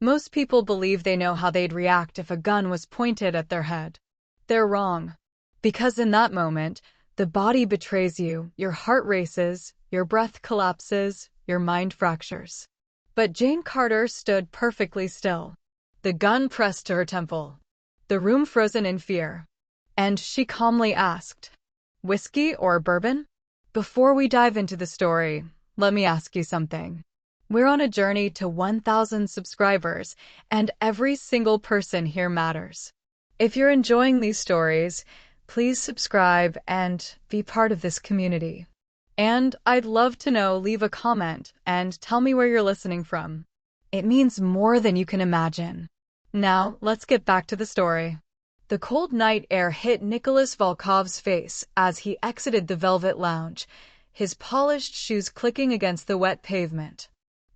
Most people believe they know how they'd react if a gun was pointed at their head. They're wrong. Because in that moment, the body betrays you, your heart races, your breath collapses, your mind fractures. But Jane Carter stood perfectly still. The gun pressed to her temple. The room frozen in fear. And she calmly asked, "Whiskey or bourbon?" Before we dive into the story, let me ask you something. We're on a journey to 1,000 subscribers, and every single person here matters. If you're enjoying these stories, please subscribe and be part of this community. And I'd love to know, leave a comment and tell me where you're listening from. It means more than you can imagine. Now, let's get back to the story. The cold night air hit Nicholas Volkov's face as he exited the Velvet Lounge, his polished shoes clicking against the wet pavement.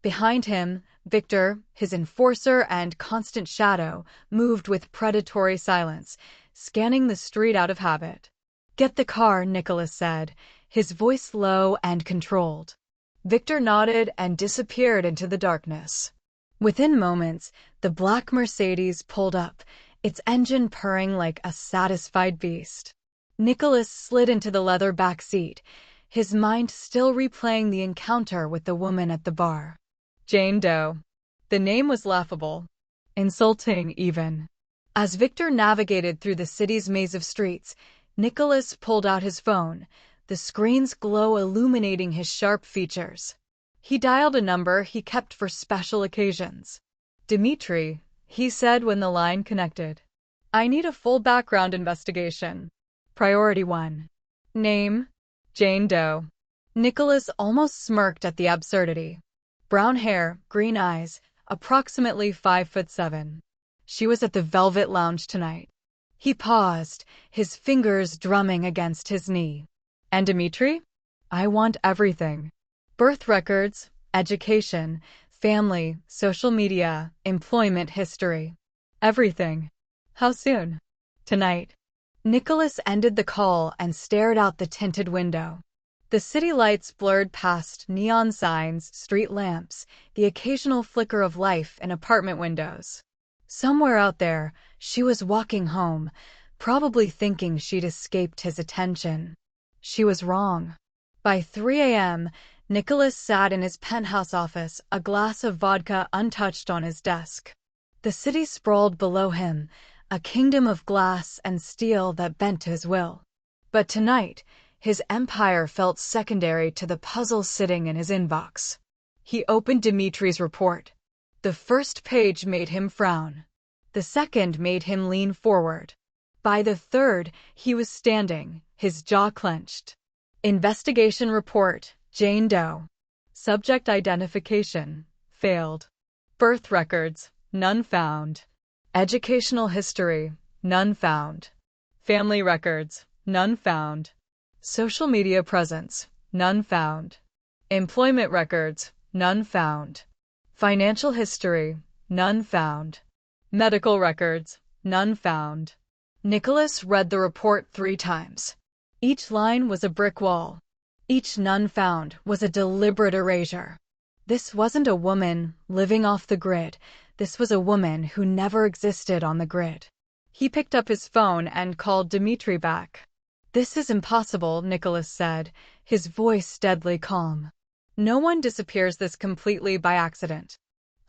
Behind him, Victor, his enforcer and constant shadow, moved with predatory silence, scanning the street out of habit. "Get the car," Nicholas said, his voice low and controlled. Victor nodded and disappeared into the darkness. Within moments, the black Mercedes pulled up, its engine purring like a satisfied beast. Nicholas slid into the leather back seat, his mind still replaying the encounter with the woman at the bar. Jane Doe. The name was laughable. Insulting, even. As Victor navigated through the city's maze of streets, Nicholas pulled out his phone, the screen's glow illuminating his sharp features. He dialed a number he kept for special occasions. "Dmitri," he said when the line connected. "I need a full background investigation. Priority 1. Name? Jane Doe." Nicholas almost smirked at the absurdity. Brown hair, green eyes, approximately 5'7". She was at the Velvet Lounge tonight. He paused, his fingers drumming against his knee. "And Dmitri? I want everything. Birth records, education, family, social media, employment history. Everything." "How soon?" "Tonight." Nicholas ended the call and stared out the tinted window. The city lights blurred past neon signs, street lamps, the occasional flicker of life in apartment windows. Somewhere out there, she was walking home, probably thinking she'd escaped his attention. She was wrong. By 3 a.m., Nicholas sat in his penthouse office, a glass of vodka untouched on his desk. The city sprawled below him, a kingdom of glass and steel that bent to his will. But tonight, his empire felt secondary to the puzzle sitting in his inbox. He opened Dmitri's report. The first page made him frown. The second made him lean forward. By the third, he was standing, his jaw clenched. Investigation report, Jane Doe. Subject identification, failed. Birth records, none found. Educational history, none found. Family records, none found. Social media presence, none found. Employment records, none found. Financial history, none found. Medical records, none found. Nicholas read the report 3 times. Each line was a brick wall. Each none found was a deliberate erasure. This wasn't a woman living off the grid. This was a woman who never existed on the grid. He picked up his phone and called Dmitri back. "This is impossible," Nicholas said, his voice deadly calm. "No one disappears this completely by accident."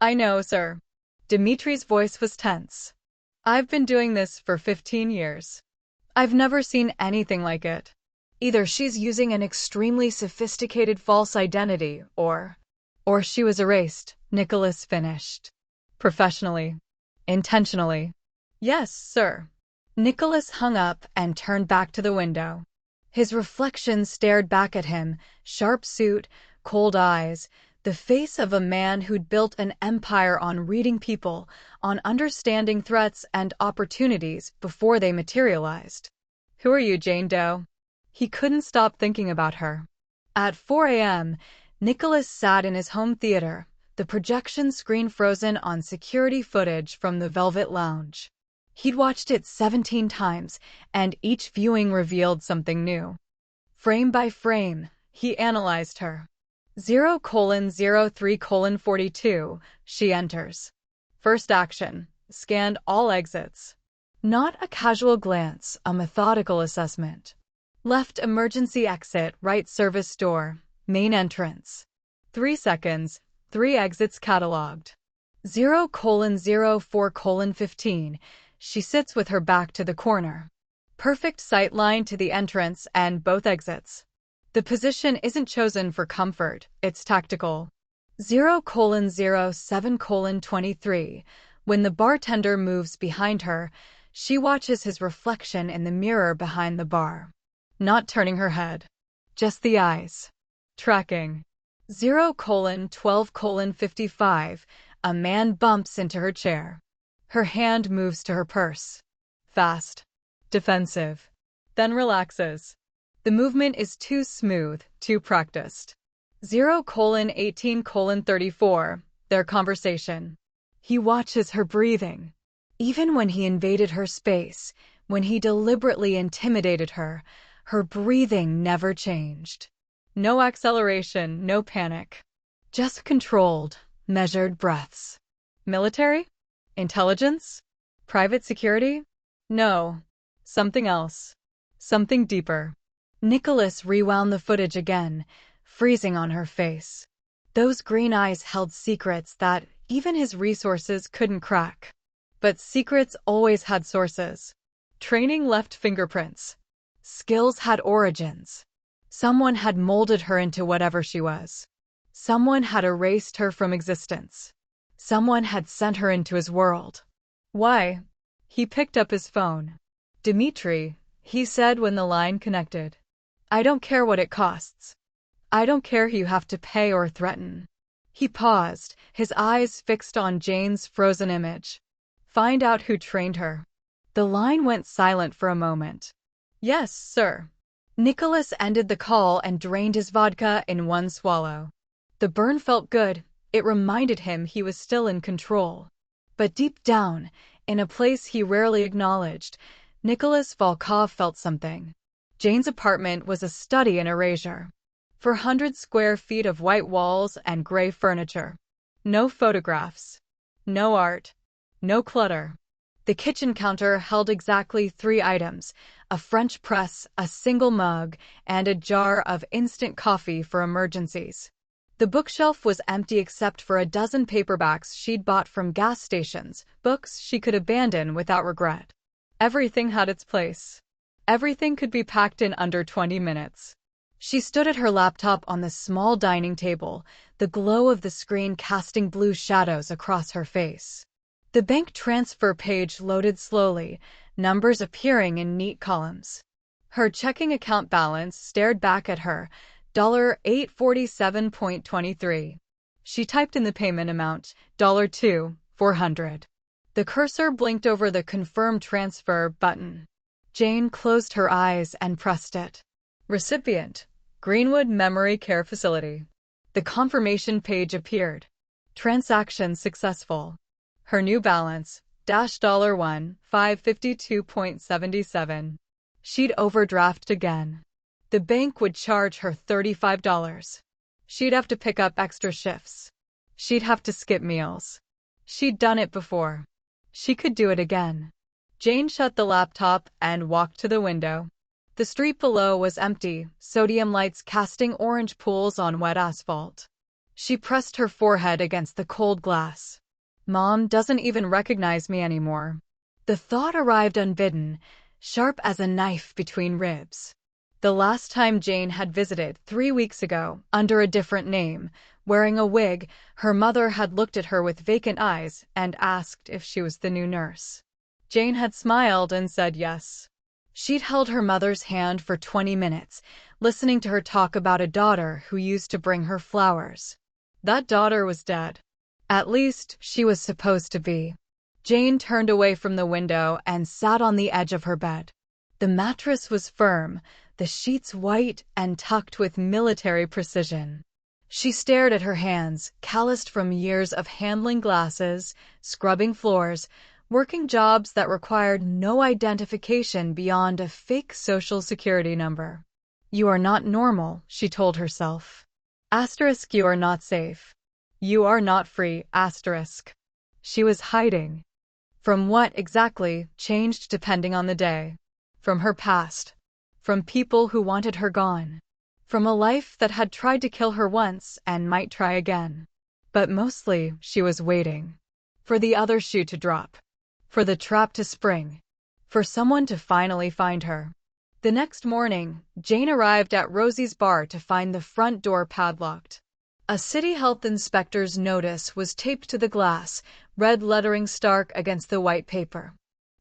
"I know, sir." Dmitri's voice was tense. "I've been doing this for 15 years. I've never seen anything like it. Either she's using an extremely sophisticated false identity, or she was erased," Nicholas finished. "Professionally. Intentionally." "Yes, sir." Nicholas hung up and turned back to the window. His reflection stared back at him, sharp suit, cold eyes, the face of a man who'd built an empire on reading people, on understanding threats and opportunities before they materialized. "Who are you, Jane Doe?" He couldn't stop thinking about her. At 4 a.m., Nicholas sat in his home theater, the projection screen frozen on security footage from the Velvet Lounge. He'd watched it 17 times, and each viewing revealed something new. Frame by frame, he analyzed her. 0:03:42, she enters. First action, scanned all exits. Not a casual glance, a methodical assessment. Left emergency exit, right service door, main entrance. 3 seconds, 3 exits cataloged. 0:04:15. She sits with her back to the corner. Perfect sight line to the entrance and both exits. The position isn't chosen for comfort, it's tactical. 0:07:23. When the bartender moves behind her, she watches his reflection in the mirror behind the bar. Not turning her head. Just the eyes. Tracking. 0:12:55. A man bumps into her chair. Her hand moves to her purse. Fast. Defensive. Then relaxes. The movement is too smooth, too practiced. 0:18:34. Their conversation. He watches her breathing. Even when he invaded her space, when he deliberately intimidated her, her breathing never changed. No acceleration, no panic. Just controlled, measured breaths. Military? Intelligence? Private security? No. Something else. Something deeper. Nicholas rewound the footage again, freezing on her face. Those green eyes held secrets that even his resources couldn't crack. But secrets always had sources. Training left fingerprints. Skills had origins. Someone had molded her into whatever she was. Someone had erased her from existence. Someone had sent her into his world. Why? He picked up his phone. Dmitri, he said when the line connected. I don't care what it costs. I don't care who you have to pay or threaten. He paused, his eyes fixed on Jane's frozen image. Find out who trained her. The line went silent for a moment. Yes, sir. Nicholas ended the call and drained his vodka in one swallow. The burn felt good. It reminded him he was still in control. But deep down, in a place he rarely acknowledged, Nicholas Volkov felt something. Jane's apartment was a study in erasure. 400 square feet of white walls and gray furniture. No photographs. No art. No clutter. The kitchen counter held exactly 3 items: a French press, a single mug, and a jar of instant coffee for emergencies. The bookshelf was empty except for a dozen paperbacks she'd bought from gas stations, books she could abandon without regret. Everything had its place. Everything could be packed in under 20 minutes. She stood at her laptop on the small dining table, the glow of the screen casting blue shadows across her face. The bank transfer page loaded slowly, numbers appearing in neat columns. Her checking account balance stared back at her, $847.23. She typed in the payment amount, $2,400. The cursor blinked over the Confirm Transfer button. Jane closed her eyes and pressed it. Recipient: Greenwood Memory Care Facility. The confirmation page appeared. Transaction successful. Her new balance, $1,552.77. She'd overdraft again. The bank would charge her $35. She'd have to pick up extra shifts. She'd have to skip meals. She'd done it before. She could do it again. Jane shut the laptop and walked to the window. The street below was empty, sodium lights casting orange pools on wet asphalt. She pressed her forehead against the cold glass. Mom doesn't even recognize me anymore. The thought arrived unbidden, sharp as a knife between ribs. The last time Jane had visited, 3 weeks ago, under a different name, wearing a wig, her mother had looked at her with vacant eyes and asked if she was the new nurse. Jane had smiled and said yes. She'd held her mother's hand for 20 minutes, listening to her talk about a daughter who used to bring her flowers. That daughter was dead. At least, she was supposed to be. Jane turned away from the window and sat on the edge of her bed. The mattress was firm, the sheets white and tucked with military precision. She stared at her hands, calloused from years of handling glasses, scrubbing floors, working jobs that required no identification beyond a fake social security number. You are not normal, she told herself. *, you are not safe. You are not free, *. She was hiding. From what exactly changed depending on the day. From her past. From people who wanted her gone. From a life that had tried to kill her once and might try again. But mostly, she was waiting. For the other shoe to drop. For the trap to spring. For someone to finally find her. The next morning, Jane arrived at Rosie's bar to find the front door padlocked. A city health inspector's notice was taped to the glass, red lettering stark against the white paper.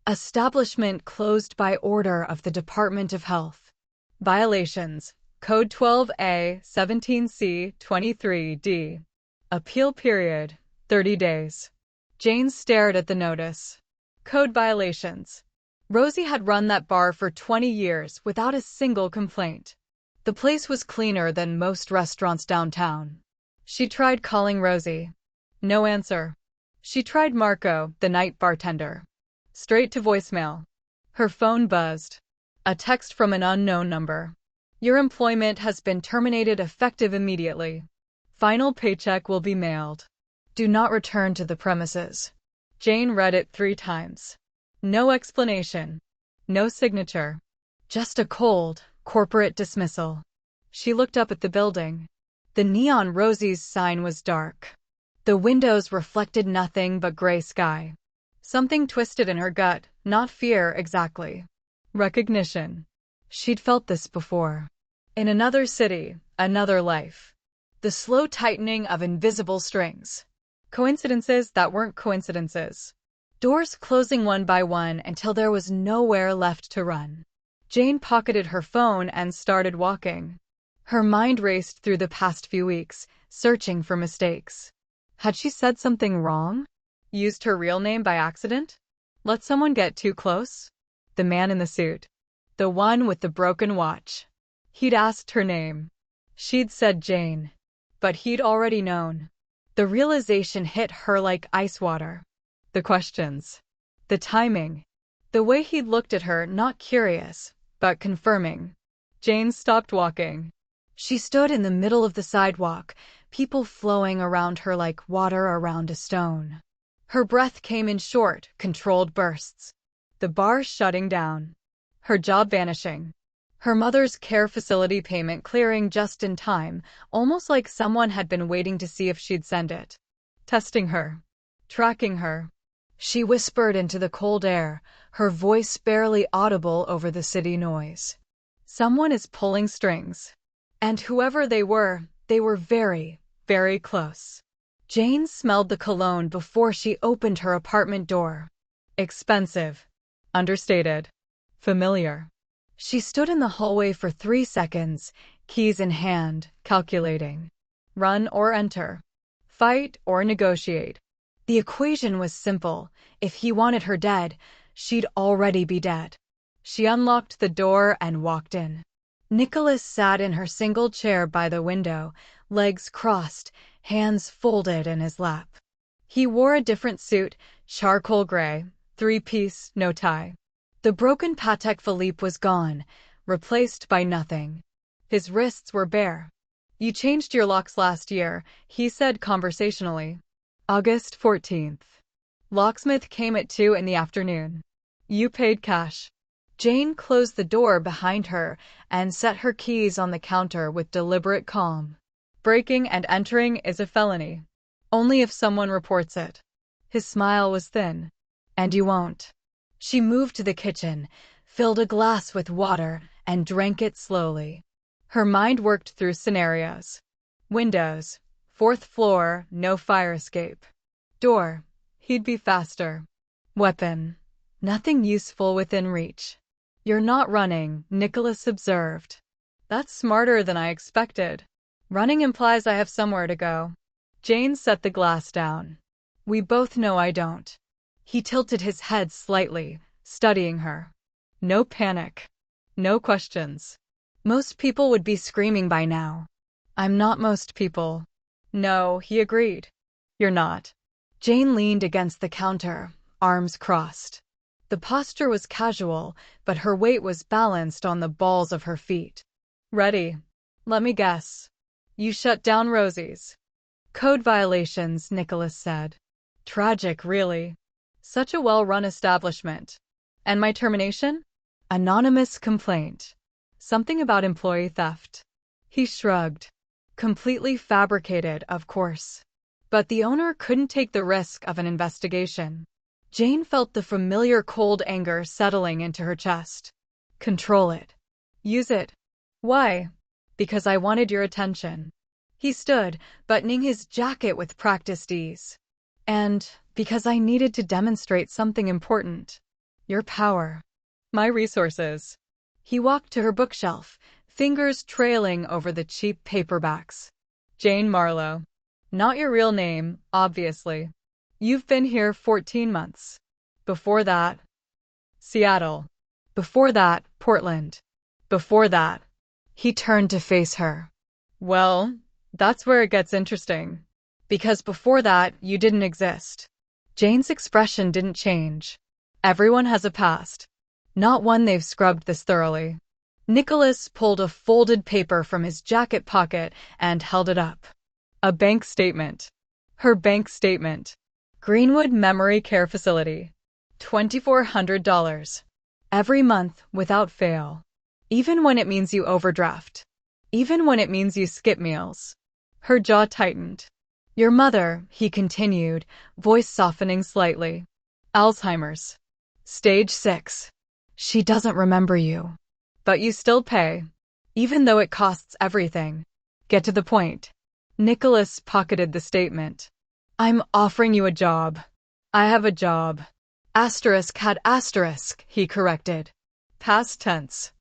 Establishment closed by order of the Department of Health. Violations. Code 12A, 17C, 23D. Appeal period, 30 days. Jane stared at the notice. Code violations. Rosie had run that bar for 20 years without a single complaint. The place was cleaner than most restaurants downtown. She tried calling Rosie. No answer. She tried Marco, the night bartender. Straight to voicemail. Her phone buzzed. A text from an unknown number. Your employment has been terminated effective immediately. Final paycheck will be mailed. Do not return to the premises. Jane read it 3 times. No explanation. No signature. Just a cold, corporate dismissal. She looked up at the building. The neon Rosie's sign was dark. The windows reflected nothing but gray sky. Something twisted in her gut, not fear exactly. Recognition. She'd felt this before. In another city, another life. The slow tightening of invisible strings. Coincidences that weren't coincidences. Doors closing one by one until there was nowhere left to run. Jane pocketed her phone and started walking. Her mind raced through the past few weeks, searching for mistakes. Had she said something wrong? Used her real name by accident? Let someone get too close? The man in the suit. The one with the broken watch. He'd asked her name. She'd said Jane. But he'd already known. The realization hit her like ice water. The questions. The timing. The way he'd looked at her, not curious, but confirming. Jane stopped walking. She stood in the middle of the sidewalk, people flowing around her like water around a stone. Her breath came in short, controlled bursts. The bar shutting down. Her job vanishing. Her mother's care facility payment clearing just in time, almost like someone had been waiting to see if she'd send it. Testing her. Tracking her. She whispered into the cold air, her voice barely audible over the city noise. Someone is pulling strings. And whoever they were very, very close. Jane smelled the cologne before she opened her apartment door. Expensive. Understated. Familiar. She stood in the hallway for 3 seconds, keys in hand, calculating. Run or enter. Fight or negotiate. The equation was simple. If he wanted her dead, she'd already be dead. She unlocked the door and walked in. Nicholas sat in her single chair by the window, legs crossed, hands folded in his lap. He wore a different suit, charcoal gray, 3-piece, no tie. The broken Patek Philippe was gone, replaced by nothing. His wrists were bare. You changed your locks last year, he said conversationally. August 14th. Locksmith came at 2 in the afternoon. You paid cash. Jane closed the door behind her and set her keys on the counter with deliberate calm. Breaking and entering is a felony. Only if someone reports it. His smile was thin. And you won't. She moved to the kitchen, filled a glass with water, and drank it slowly. Her mind worked through scenarios. Windows. 4th floor, no fire escape. Door. He'd be faster. Weapon. Nothing useful within reach. You're not running, Nicholas observed. That's smarter than I expected. Running implies I have somewhere to go. Jane set the glass down. We both know I don't. He tilted his head slightly, studying her. No panic. No questions. Most people would be screaming by now. I'm not most people. No, he agreed. You're not. Jane leaned against the counter, arms crossed. The posture was casual, but her weight was balanced on the balls of her feet. Ready. Let me guess. You shut down Rosie's. Code violations, Nicholas said. Tragic, really. Such a well-run establishment. And my termination? Anonymous complaint. Something about employee theft. He shrugged. Completely fabricated, of course. But the owner couldn't take the risk of an investigation. Jane felt the familiar cold anger settling into her chest. Control it. Use it. Why? Because I wanted your attention. He stood, buttoning his jacket with practiced ease. And because I needed to demonstrate something important. Your power. My resources. He walked to her bookshelf, fingers trailing over the cheap paperbacks. Jane Marlowe. Not your real name, obviously. You've been here 14 months. Before that, Seattle. Before that, Portland. Before that. He turned to face her. Well, that's where it gets interesting. Because before that, you didn't exist. Jane's expression didn't change. Everyone has a past. Not one they've scrubbed this thoroughly. Nicholas pulled a folded paper from his jacket pocket and held it up. A bank statement. Her bank statement. Greenwood Memory Care Facility. $2,400. Every month, without fail. Even when it means you overdraft. Even when it means you skip meals. Her jaw tightened. Your mother, he continued, voice softening slightly. Alzheimer's. Stage 6. She doesn't remember you. But you still pay. Even though it costs everything. Get to the point. Nicholas pocketed the statement. I'm offering you a job. I have a job. Asterisk had asterisk, he corrected. Past tense.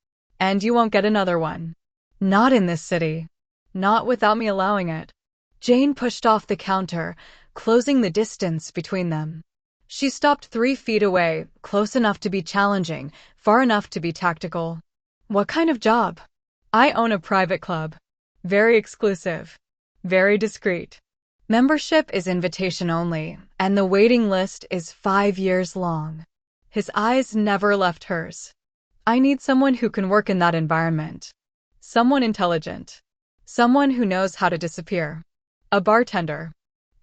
And you won't get another one. Not in this city. Not without me allowing it. Jane pushed off the counter, closing the distance between them. She stopped 3 feet away, close enough to be challenging, far enough to be tactical. What kind of job? I own a private club. Very exclusive. Very discreet. Membership is invitation only, and the waiting list is 5 years long. His eyes never left hers. I need someone who can work in that environment. Someone intelligent. Someone who knows how to disappear. A bartender.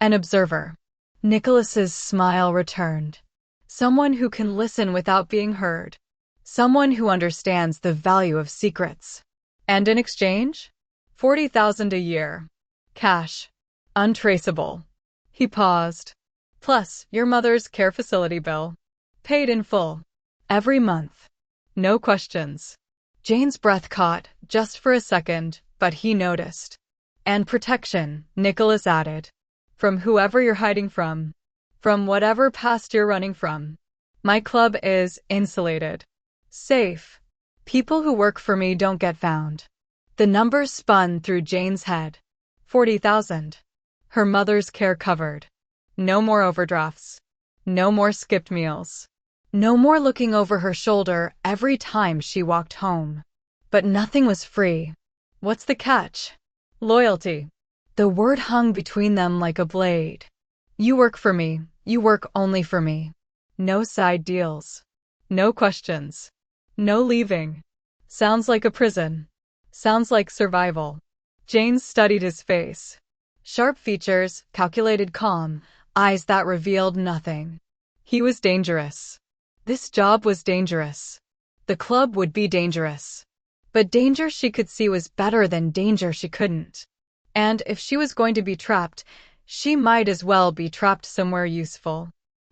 An observer. Nicholas's smile returned. Someone who can listen without being heard. Someone who understands the value of secrets. And in exchange? $40,000 a year. Cash. Untraceable. He paused. Plus, your mother's care facility bill. Paid in full. Every month. No questions. Jane's breath caught, just for a second, but he noticed. And protection, Nicholas added. From whoever you're hiding from. From whatever past you're running from. My club is insulated. Safe. People who work for me don't get found. The numbers spun through Jane's head. 40,000. Her mother's care covered. No more overdrafts. No more skipped meals. No more looking over her shoulder every time she walked home. But nothing was free. What's the catch? Loyalty. The word hung between them like a blade. You work for me. You work only for me. No side deals. No questions. No leaving. Sounds like a prison. Sounds like survival. Jane studied his face. Sharp features, calculated calm, eyes that revealed nothing. He was dangerous. This job was dangerous. The club would be dangerous. But danger she could see was better than danger she couldn't. And if she was going to be trapped, she might as well be trapped somewhere useful.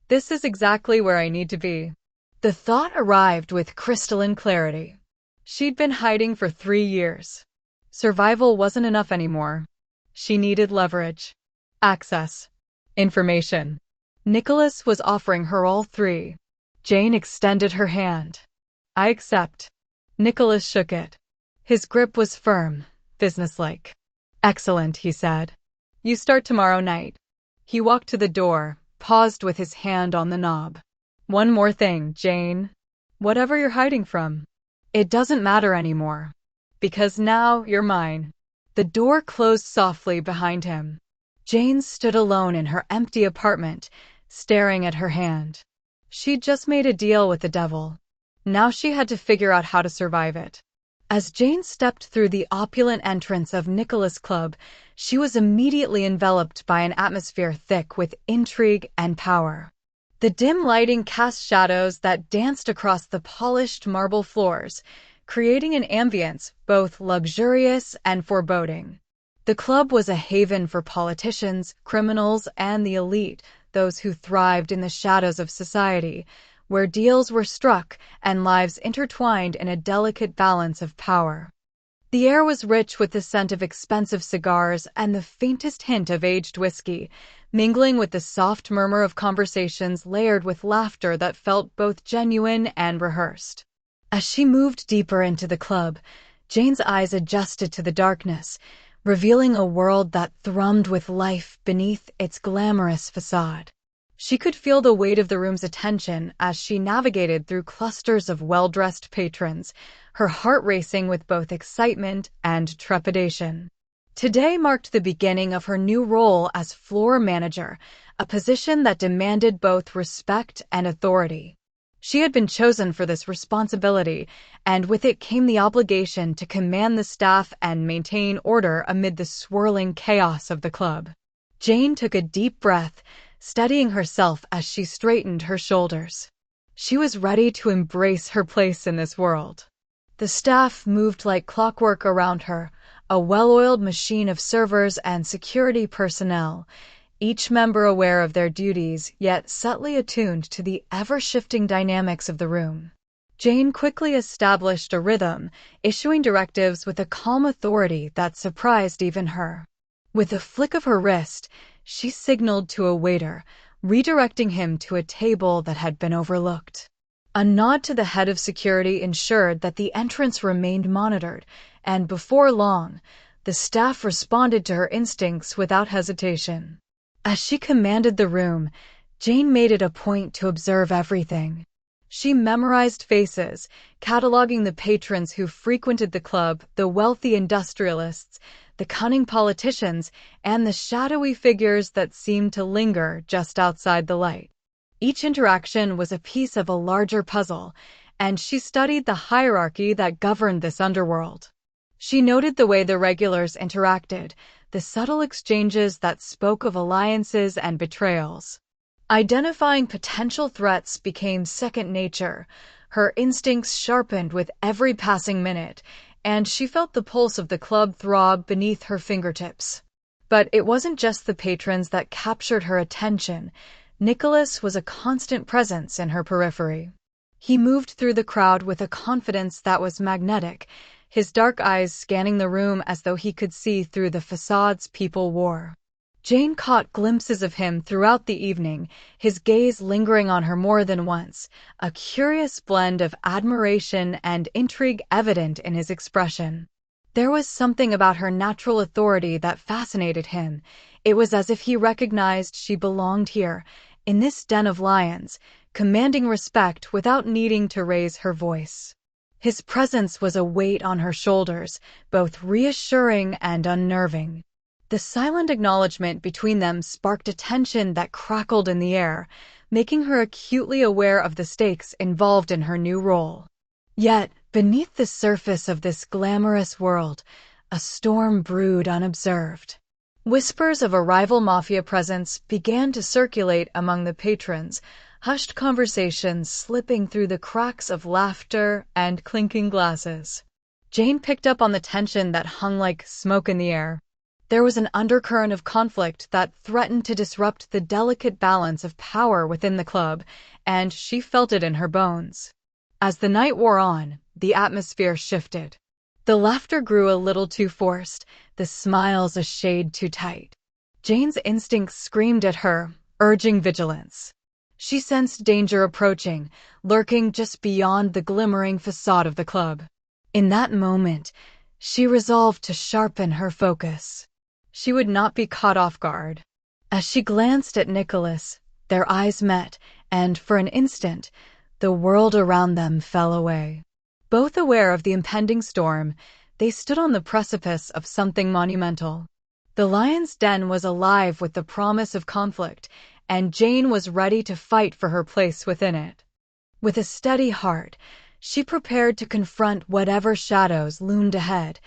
This is exactly where I need to be. The thought arrived with crystalline clarity. She'd been hiding for 3 years. Survival wasn't enough anymore. She needed leverage. Access. Information. Nicholas was offering her all 3. Jane extended her hand. I accept. Nicholas shook it. His grip was firm, businesslike. Excellent, he said. You start tomorrow night. He walked to the door, paused with his hand on the knob. One more thing, Jane. Whatever you're hiding from. It doesn't matter anymore. Because now you're mine. The door closed softly behind him. Jane stood alone in her empty apartment, staring at her hand. She'd just made a deal with the devil. Now she had to figure out how to survive it. As Jane stepped through the opulent entrance of Nicholas' club, she was immediately enveloped by an atmosphere thick with intrigue and power. The dim lighting cast shadows that danced across the polished marble floors, creating an ambience both luxurious and foreboding. The club was a haven for politicians, criminals, and the elite, those who thrived in the shadows of society, where deals were struck and lives intertwined in a delicate balance of power. The air was rich with the scent of expensive cigars and the faintest hint of aged whiskey, mingling with the soft murmur of conversations layered with laughter that felt both genuine and rehearsed. As she moved deeper into the club, Jane's eyes adjusted to the darkness, revealing a world that thrummed with life beneath its glamorous facade. She could feel the weight of the room's attention as she navigated through clusters of well-dressed patrons, her heart racing with both excitement and trepidation. Today marked the beginning of her new role as floor manager, a position that demanded both respect and authority. She had been chosen for this responsibility, and with it came the obligation to command the staff and maintain order amid the swirling chaos of the club. Jane took a deep breath, steadying herself as she straightened her shoulders. She was ready to embrace her place in this world. The staff moved like clockwork around her, a well-oiled machine of servers and security personnel, each member aware of their duties, yet subtly attuned to the ever-shifting dynamics of the room. Jane quickly established a rhythm, issuing directives with a calm authority that surprised even her. With a flick of her wrist, she signaled to a waiter, redirecting him to a table that had been overlooked. A nod to the head of security ensured that the entrance remained monitored, and before long, the staff responded to her instincts without hesitation. As she commanded the room, Jane made it a point to observe everything. She memorized faces, cataloging the patrons who frequented the club, the wealthy industrialists, the cunning politicians, and the shadowy figures that seemed to linger just outside the light. Each interaction was a piece of a larger puzzle, and she studied the hierarchy that governed this underworld. She noted the way the regulars interacted, the subtle exchanges that spoke of alliances and betrayals. Identifying potential threats became second nature, her instincts sharpened with every passing minute, and she felt the pulse of the club throb beneath her fingertips. But it wasn't just the patrons that captured her attention. Nicholas was a constant presence in her periphery. He moved through the crowd with a confidence that was magnetic, his dark eyes scanning the room as though he could see through the facades people wore. Jane caught glimpses of him throughout the evening, his gaze lingering on her more than once, a curious blend of admiration and intrigue evident in his expression. There was something about her natural authority that fascinated him. It was as if he recognized she belonged here, in this den of lions, commanding respect without needing to raise her voice. His presence was a weight on her shoulders, both reassuring and unnerving. The silent acknowledgement between them sparked a tension that crackled in the air, making her acutely aware of the stakes involved in her new role. Yet, beneath the surface of this glamorous world, a storm brewed unobserved. Whispers of a rival Mafia presence began to circulate among the patrons, hushed conversations slipping through the cracks of laughter and clinking glasses. Jane picked up on the tension that hung like smoke in the air. There was an undercurrent of conflict that threatened to disrupt the delicate balance of power within the club, and she felt it in her bones. As the night wore on, the atmosphere shifted. The laughter grew a little too forced, the smiles a shade too tight. Jane's instincts screamed at her, urging vigilance. She sensed danger approaching, lurking just beyond the glimmering facade of the club. In that moment, she resolved to sharpen her focus. She would not be caught off guard. As she glanced at Nicholas, their eyes met, and for an instant, the world around them fell away. Both aware of the impending storm, they stood on the precipice of something monumental. The lion's den was alive with the promise of conflict, and Jane was ready to fight for her place within it. With a steady heart, She prepared to confront whatever shadows loomed ahead,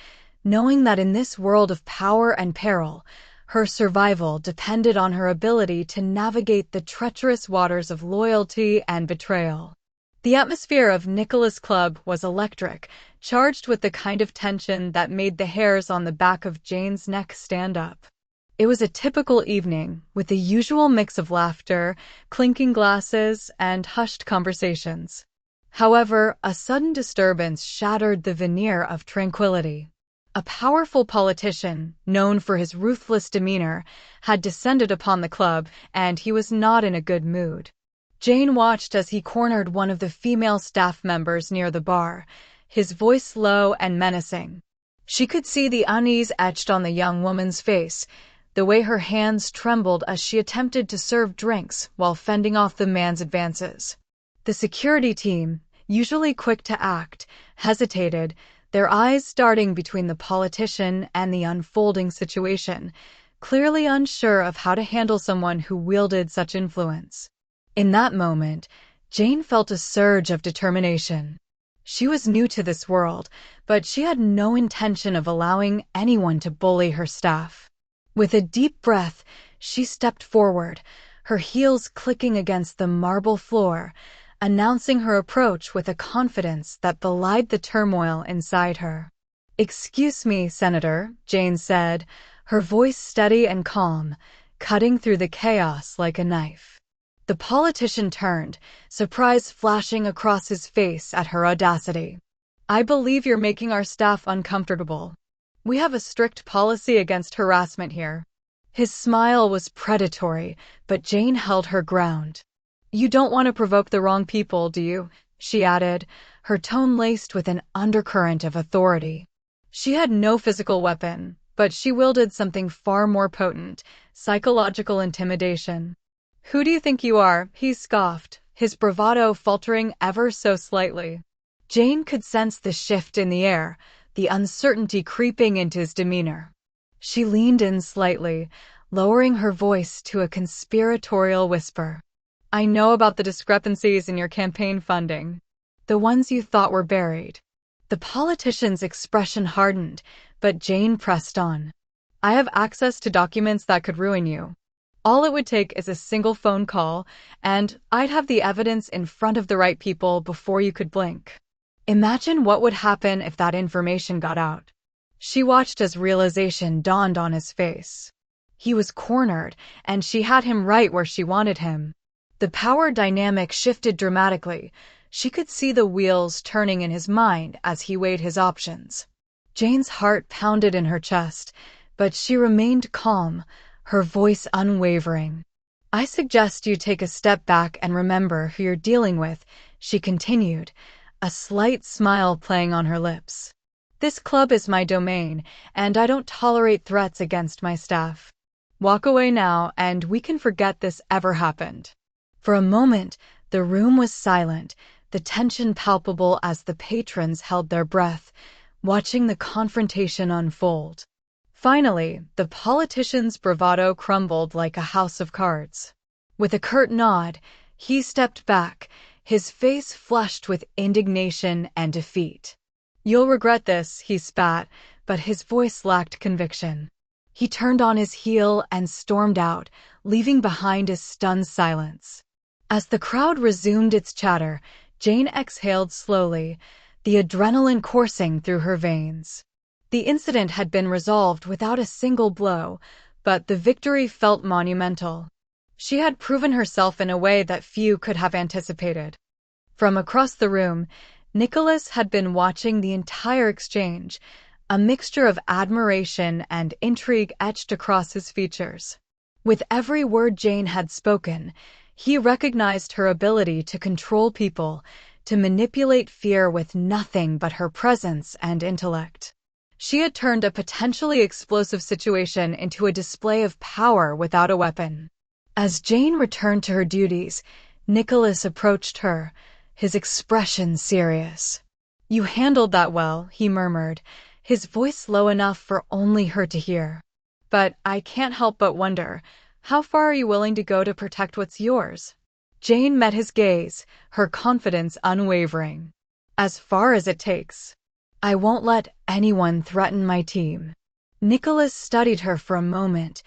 knowing that in this world of power and peril, her survival depended on her ability to navigate the treacherous waters of loyalty and betrayal. The atmosphere of Nicholas' club was electric, charged with the kind of tension that made the hairs on the back of Jane's neck stand up. It was a typical evening, with the usual mix of laughter, clinking glasses, and hushed conversations. However, a sudden disturbance shattered the veneer of tranquility. A powerful politician, known for his ruthless demeanor, had descended upon the club, and he was not in a good mood. Jane watched as he cornered one of the female staff members near the bar, his voice low and menacing. She could see the unease etched on the young woman's face, the way her hands trembled as she attempted to serve drinks while fending off the man's advances. The security team, usually quick to act, hesitated, their eyes darting between the politician and the unfolding situation, clearly unsure of how to handle someone who wielded such influence. In that moment, Jane felt a surge of determination. She was new to this world, but she had no intention of allowing anyone to bully her staff. With a deep breath, she stepped forward, her heels clicking against the marble floor, announcing her approach with a confidence that belied the turmoil inside her. "Excuse me, Senator," Jane said, her voice steady and calm, cutting through the chaos like a knife. The politician turned, surprise flashing across his face at her audacity. "I believe you're making our staff uncomfortable. We have a strict policy against harassment here." His smile was predatory, but Jane held her ground. "You don't want to provoke the wrong people, do you?" she added, her tone laced with an undercurrent of authority. She had no physical weapon, but she wielded something far more potent: psychological intimidation. "Who do you think you are?" he scoffed, his bravado faltering ever so slightly. Jane could sense the shift in the air, the uncertainty creeping into his demeanor. She leaned in slightly, lowering her voice to a conspiratorial whisper. "I know about the discrepancies in your campaign funding. The ones you thought were buried." The politician's expression hardened, but Jane pressed on. "I have access to documents that could ruin you. All it would take is a single phone call, and I'd have the evidence in front of the right people before you could blink." Imagine what would happen if that information got out. She watched as realization dawned on his face. He was cornered, and she had him right where she wanted him. The power dynamic shifted dramatically. She could see the wheels turning in his mind as he weighed his options. Jane's heart pounded in her chest, but she remained calm, her voice unwavering. "I suggest you take a step back and remember who you're dealing with," she continued, a slight smile playing on her lips. "This club is my domain, and I don't tolerate threats against my staff. Walk away now, and we can forget this ever happened." For a moment, the room was silent, the tension palpable as the patrons held their breath, watching the confrontation unfold. Finally, the politician's bravado crumbled like a house of cards. With a curt nod, he stepped back, his face flushed with indignation and defeat. "You'll regret this," he spat, but his voice lacked conviction. He turned on his heel and stormed out, leaving behind a stunned silence. As the crowd resumed its chatter, Jane exhaled slowly, the adrenaline coursing through her veins. The incident had been resolved without a single blow, but the victory felt monumental. She had proven herself in a way that few could have anticipated. From across the room, Nicholas had been watching the entire exchange, a mixture of admiration and intrigue etched across his features. With every word Jane had spoken, he recognized her ability to control people, to manipulate fear with nothing but her presence and intellect. She had turned a potentially explosive situation into a display of power without a weapon. As Jane returned to her duties, Nicholas approached her, his expression serious. "You handled that well," he murmured, his voice low enough for only her to hear. "But I can't help but wonder, how far are you willing to go to protect what's yours?" Jane met his gaze, her confidence unwavering. As far as it takes. I won't let anyone threaten my team. Nicholas studied her for a moment,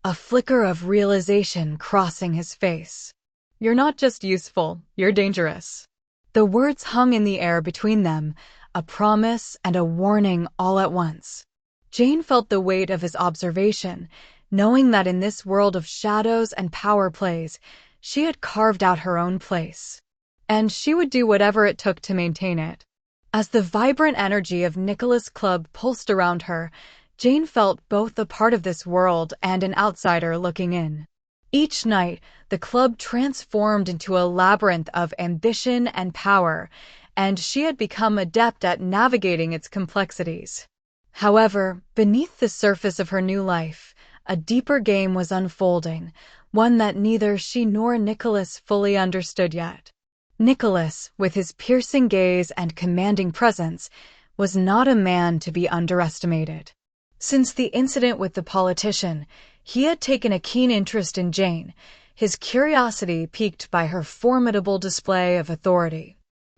a flicker of realization crossing his face. You're not just useful, you're dangerous. The words hung in the air between them, a promise and a warning all at once. Jane felt the weight of his observation, knowing that in this world of shadows and power plays, she had carved out her own place. And she would do whatever it took to maintain it. As the vibrant energy of Nicholas' club pulsed around her, Jane felt both a part of this world and an outsider looking in. Each night, the club transformed into a labyrinth of ambition and power, and she had become adept at navigating its complexities. However, beneath the surface of her new life, a deeper game was unfolding, one that neither she nor Nicholas fully understood yet. Nicholas, with his piercing gaze and commanding presence, was not a man to be underestimated. Since the incident with the politician, he had taken a keen interest in Jane, his curiosity piqued by her formidable display of authority.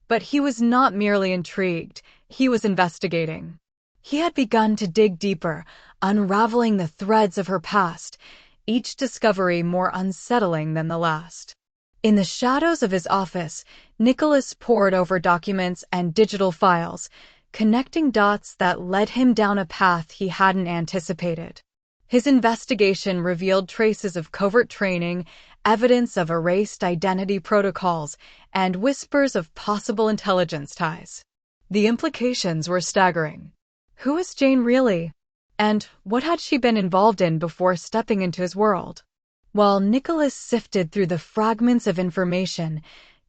But he was not merely intrigued, he was investigating. He had begun to dig deeper, unraveling the threads of her past, each discovery more unsettling than the last. In the shadows of his office, Nicholas pored over documents and digital files, connecting dots that led him down a path he hadn't anticipated. His investigation revealed traces of covert training, evidence of erased identity protocols, and whispers of possible intelligence ties. The implications were staggering. Who was Jane really? And what had she been involved in before stepping into his world? While Nicholas sifted through the fragments of information,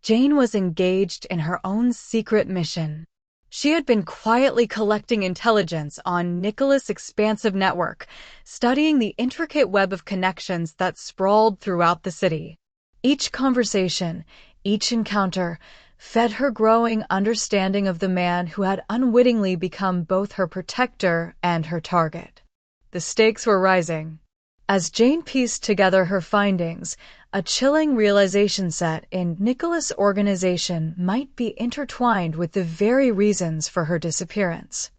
Jane was engaged in her own secret mission. She had been quietly collecting intelligence on Nicholas' expansive network, studying the intricate web of connections that sprawled throughout the city. Each conversation, each encounter, fed her growing understanding of the man who had unwittingly become both her protector and her target. The stakes were rising. As Jane pieced together her findings, a chilling realization set in Nicholas' organization might be intertwined with the very reasons for her disappearance.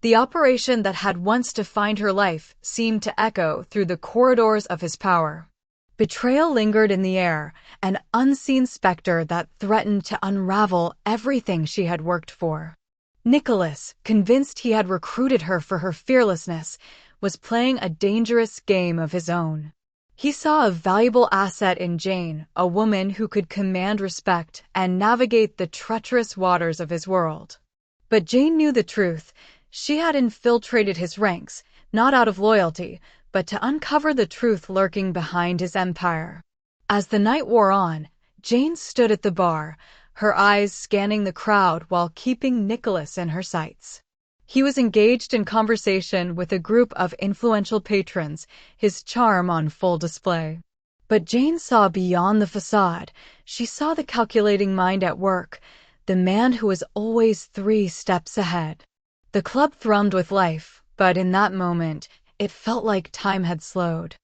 The operation that had once defined her life seemed to echo through the corridors of his power. Betrayal lingered in the air, an unseen specter that threatened to unravel everything she had worked for. Nicholas, convinced he had recruited her for her fearlessness, was playing a dangerous game of his own. He saw a valuable asset in Jane, a woman who could command respect and navigate the treacherous waters of his world. But Jane knew the truth. She had infiltrated his ranks, not out of loyalty, but to uncover the truth lurking behind his empire. As the night wore on, Jane stood at the bar, her eyes scanning the crowd while keeping Nicholas in her sights. He was engaged in conversation with a group of influential patrons, his charm on full display. But Jane saw beyond the facade. She saw the calculating mind at work, the man who was always 3 steps ahead. The club thrummed with life, but in that moment, it felt like time had slowed.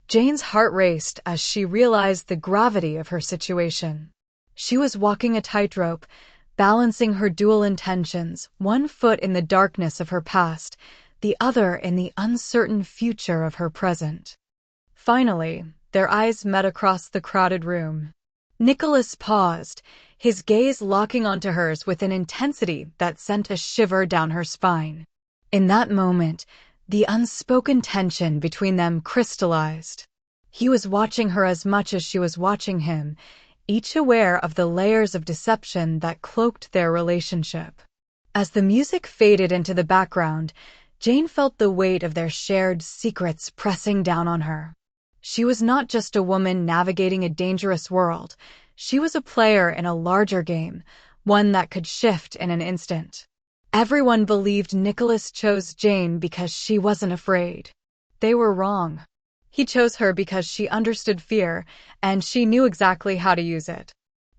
Jane's heart raced as she realized the gravity of her situation. She was walking a tightrope, balancing her dual intentions, one foot in the darkness of her past, the other in the uncertain future of her present. Finally, their eyes met across the crowded room. Nicholas paused, his gaze locking onto hers with an intensity that sent a shiver down her spine. In that moment, the unspoken tension between them crystallized. He was watching her as much as she was watching him, each aware of the layers of deception that cloaked their relationship. As the music faded into the background, Jane felt the weight of their shared secrets pressing down on her. She was not just a woman navigating a dangerous world. She was a player in a larger game, one that could shift in an instant. Everyone believed Nicholas chose Jane because she wasn't afraid. They were wrong. He chose her because she understood fear, and she knew exactly how to use it.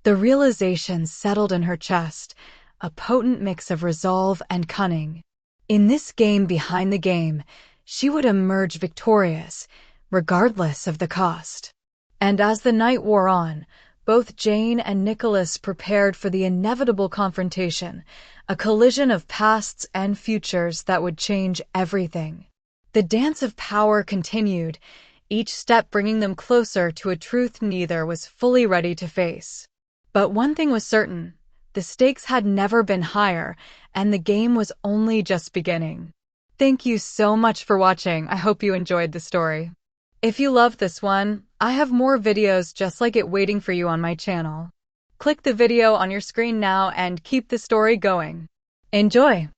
The realization settled in her chest, a potent mix of resolve and cunning. In this game behind the game, she would emerge victorious, regardless of the cost. And as the night wore on, both Jane and Nicholas prepared for the inevitable confrontation, a collision of pasts and futures that would change everything. The dance of power continued, each step bringing them closer to a truth neither was fully ready to face. But one thing was certain, the stakes had never been higher, and the game was only just beginning. Thank you so much for watching. I hope you enjoyed the story. If you loved this one, I have more videos just like it waiting for you on my channel. Click the video on your screen now and keep the story going. Enjoy!